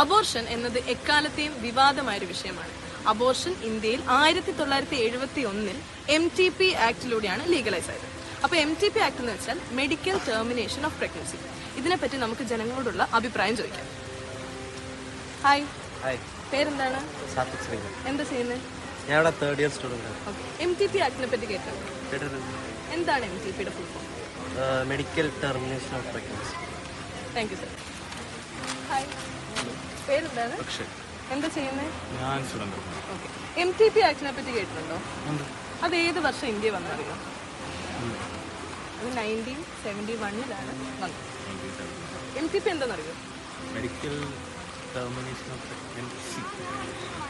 Abortion എന്നത് എക്കാലത്തെയും വിവാദമായൊരു വിഷയമാണ്. അബോർഷൻ ഇന്ത്യയിൽ 1971 MTP ആക്ടിലൂടെയാണ് ലീഗലൈസ് ആയത്. അപ്പോൾ MTP ആക്ട് എന്ന് വെച്ചാൽ മെഡിക്കൽ ടെർമിനേഷൻ ഓഫ് പ്രഗ്നൻസി. ഇതിനെപ്പറ്റി നമുക്ക് ജനങ്ങളോടുള്ള അഭിപ്രായം ചോദിക്കാം. ഹായ്, പേരെന്താണ്? എന്താ ചെയ്യുന്നത്? ഞാൻ ഇവിടെ തേർഡ് ഇയർ സ്റ്റുഡന്റ് ആണ്. MTP ആക്ടിനെ പറ്റി കേട്ടിട്ടുണ്ടോ? എന്താണ് MTPയുടെ full form? Medical termination of pregnancy. Thank you sir. Hi, പേരെന്താണ്? എന്താ ചെയ്യുന്നത്? ഞാൻ സ്റ്റുഡന്റ്. ഓക്കെ, MTP ആക്ടിനെ പറ്റി കേട്ടിട്ടുണ്ടോ? അത് ഏത് വർഷം ഇന്ത്യ വന്നറിയോ? അത് 1971 വന്നത്. MTP എന്താണെന്നറിയോ? Medical termination of pregnancy.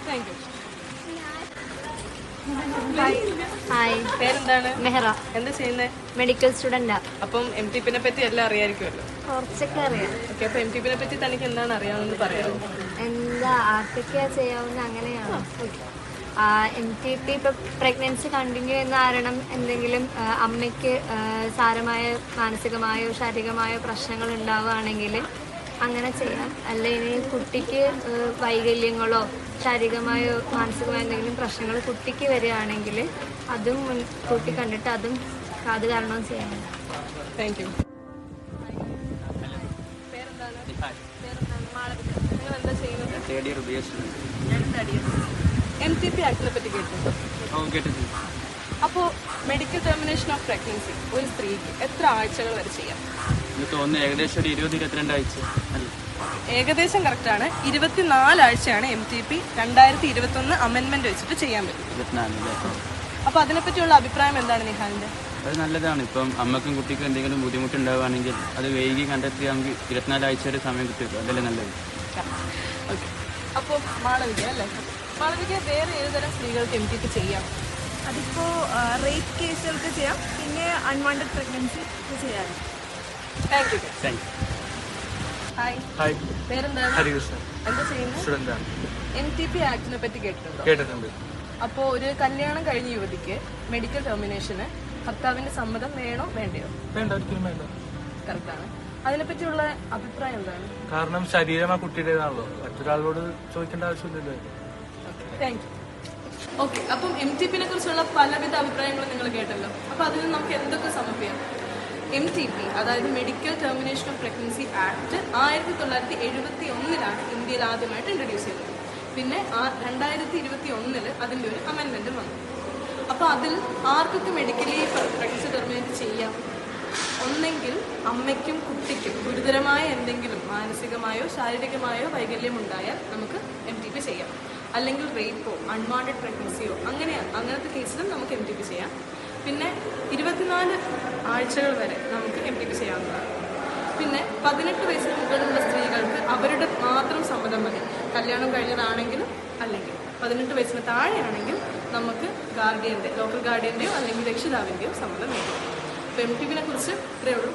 Thank U. Hi, പേരെന്താണ്? മെഹറ. എന്താ ചെയ്യുന്നത്? മെഡിക്കൽ സ്റ്റുഡന്റാ. അപ്പം MTPനെ പറ്റി എല്ലാം അറിയാമായിരിക്കുമല്ലോ. കുറച്ചൊക്കെ അറിയാം. ഓക്കെ, അപ്പൊ MTPനെ പറ്റി തനിക്ക് എന്താണ് അറിയാമെന്ന് പറയാമോ? എന്താ ആർക്കൊക്കെയാ ചെയ്യാവുന്ന അങ്ങനെയാണോ? MTP ഇപ്പൊ പ്രഗ്നൻസി കണ്ടിന്യൂ ചെയ്യുന്ന കാരണം എന്തെങ്കിലും അമ്മയ്ക്ക് സാരമായ മാനസികമായോ ശാരീരികമായോ പ്രശ്നങ്ങൾ ഉണ്ടാവുകയാണെങ്കിൽ അങ്ങനെ ചെയ്യാം. അല്ല ഇനി കുട്ടിക്ക് വൈകല്യങ്ങളോ ശാരീരികമായോ മാനസികമായോ എന്തെങ്കിലും പ്രശ്നങ്ങൾ കുട്ടിക്ക് വരികയാണെങ്കിൽ അതും മുൻകൂട്ടി കണ്ടിട്ട് അതും അത് കാരണവും ചെയ്യാം. Thank you. നിങ്ങൾ എന്താ ചെയ്യുന്നത്? MTP ആക്ടിനെ പറ്റി കേട്ടിട്ടുണ്ടോ? അപ്പോൾ മെഡിക്കൽ ടെർമിനേഷൻ ഓഫ് പ്രഗ്നൻസി ഒരു സ്ത്രീക്ക് എത്ര ആഴ്ചകൾ വരെ ചെയ്യാം? ഏകദേശം ഒരു 20-22 ആഴ്ച. ഏകദേശം കറക്റ്റാണ്. 24 ആഴ്ചയാണ് MTP 2021 അമെൻമെന്റ് വെച്ചിട്ട് ചെയ്യാൻ പറ്റും. അപ്പൊ അതിനെപ്പറ്റിയുള്ള അഭിപ്രായം എന്താണ് നിഹാലിന്റെ? അത് നല്ലതാണ്. ഇപ്പം അമ്മക്കും കുട്ടിക്കും എന്തെങ്കിലും ബുദ്ധിമുട്ടുണ്ടാവുകയാണെങ്കിൽ അത് വൈകി കണ്ടെത്തിയാണെങ്കിൽ 24 ആഴ്ച വരെ സമയം കിട്ടും. അതല്ലേ നല്ലത്. ഓക്കെ, അപ്പോൾ മാളവിക അല്ലേ? മാളവിക, വേറെ ഏതുതരം സ്ത്രീകൾക്ക് MTP ചെയ്യാം? അതിപ്പോൾ റേപ്പ് കേസുകൾക്ക് ചെയ്യാം, പിന്നെ അൺവാണ്ടഡ് പ്രഗ്നൻസി ചെയ്യാം. Thank you. ഹായ്, ഹായ്, പേരെന്താണ്? ഹരികൃഷ്ണൻ. എന്താ ചെയ്യുന്നത്? സ്റ്റുഡന്റ് ആണ്. MTP ആക്ടിനെ പറ്റി കേട്ടിട്ടുണ്ടോ? കേട്ടിട്ടുണ്ട്. അപ്പോൾ ഒരു കല്യാണം കഴിഞ്ഞ യുവതിക്ക് മെഡിക്കൽ ടെർമിനേഷന് ഭർത്താവിന്റെ സമ്മതം വേണോ വേണ്ടയോ? വേണ്ട, ഒരിക്കലും വേണ്ട. കറക്റ്റാണ്. അതിനെപ്പറ്റിയുള്ള അഭിപ്രായം എന്താണ്? കാരണം ശരീരം ആ കുട്ടിയുടേതാണല്ലോ, മറ്റൊരാളോട് ചോദിക്കേണ്ട ആവശ്യമില്ലല്ലോ. Thank you. ഓക്കെ, അപ്പം MTPനെ കുറിച്ചുള്ള പലവിധ അഭിപ്രായങ്ങളും നിങ്ങൾ കേട്ടല്ലോ. അപ്പൊ അതിൽ നിന്ന് നമുക്ക് എന്തൊക്കെ സമർപ്പിക്കാം? MTP, അതായത് medical termination of pregnancy act 1971 ഇന്ത്യയിൽ ആദ്യമായിട്ട് ഇൻട്രൊഡ്യൂസ് ചെയ്തത്. പിന്നെ 2021 അതിൻ്റെ ഒരു അമെൻമെന്റ് വന്നു. അപ്പോൾ അതിൽ ആർക്കൊക്കെ മെഡിക്കലി പ്രഗ്നൻസി ടെർമിനേറ്റ് ചെയ്യാം? ഒന്നെങ്കിൽ അമ്മയ്ക്കും കുട്ടിക്കും ഗുരുതരമായ എന്തെങ്കിലും മാനസികമായോ ശാരീരികമായോ വൈകല്യം ഉണ്ടായാൽ നമുക്ക് MTP ചെയ്യാം. അല്ലെങ്കിൽ റേപ്പോ അൺവാണ്ടഡ് പ്രഗ്നൻസിയോ അങ്ങനത്തെ കേസിലും നമുക്ക് MTP ചെയ്യാം. പിന്നെ 24 ആഴ്ചകൾ വരെ നമുക്ക് MTP ചെയ്യാവുന്നതാണ്. പിന്നെ 18 വയസ്സിന് മുകളിലുള്ള സ്ത്രീകൾക്ക് അവരുടെ മാത്രം സമ്മതം മതി. കല്യാണം കഴിഞ്ഞതാണെങ്കിലും അല്ലെങ്കിൽ 18 വയസ്സിന് താഴെയാണെങ്കിൽ നമുക്ക് ലോക്കൽ ഗാർഡിയൻ്റെയോ അല്ലെങ്കിൽ രക്ഷിതാവിൻ്റെയോ സമ്മതം വേണം. അപ്പോൾ MTPനെ കുറിച്ച് ഇത്രയേ ഉള്ളൂ.